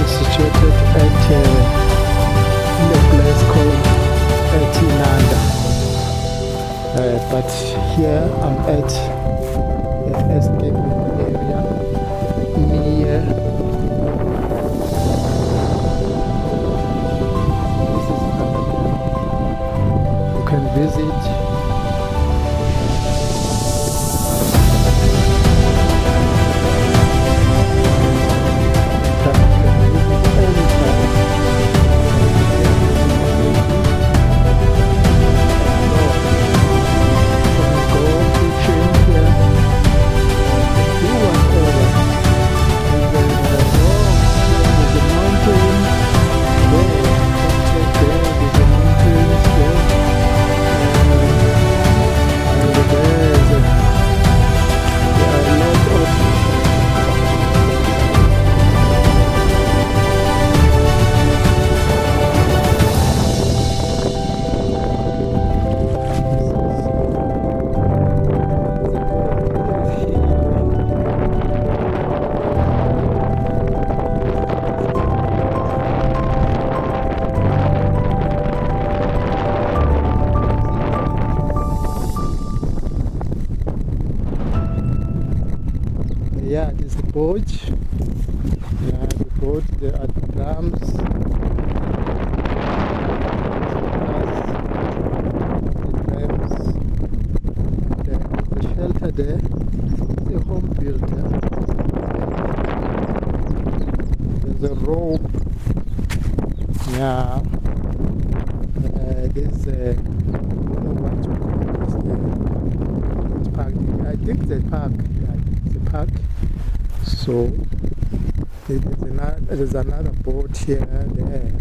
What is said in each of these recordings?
situated at in a place called Tinanda. But here I'm at escape area near. This is another. You can visit. Yeah, this is the boat. Yeah, the boat, there are the drums. There's the shelter there. It's a home built there. There's a rope. Yeah. There's I don't know what to call this. Park. I think the park. The park. So there's another boat here, there,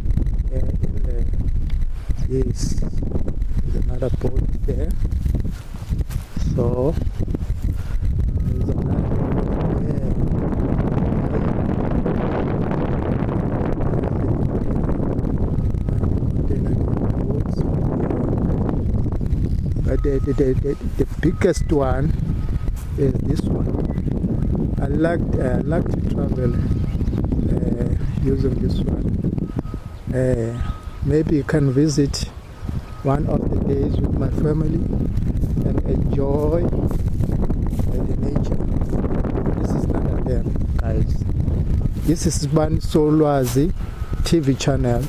in the yes, there's another boat there. So there's another boat there. But the biggest one is this one. I like to travel using this one. Maybe you can visit one of the days with my family and enjoy the nature. This is not again, guys. This is Sibani Solwazi TV channel.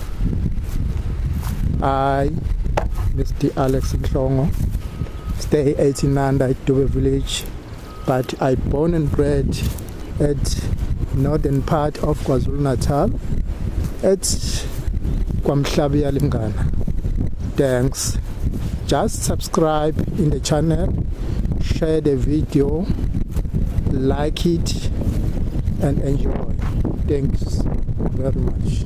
I, Mr. Alex Mhlongo, stay 89 at Dube Village. But I born and bred at northern part of KwaZulu-Natal at KwaMhlabi Lingana. Thanks. Just subscribe in the channel, share the video, like it and enjoy. Thanks very much.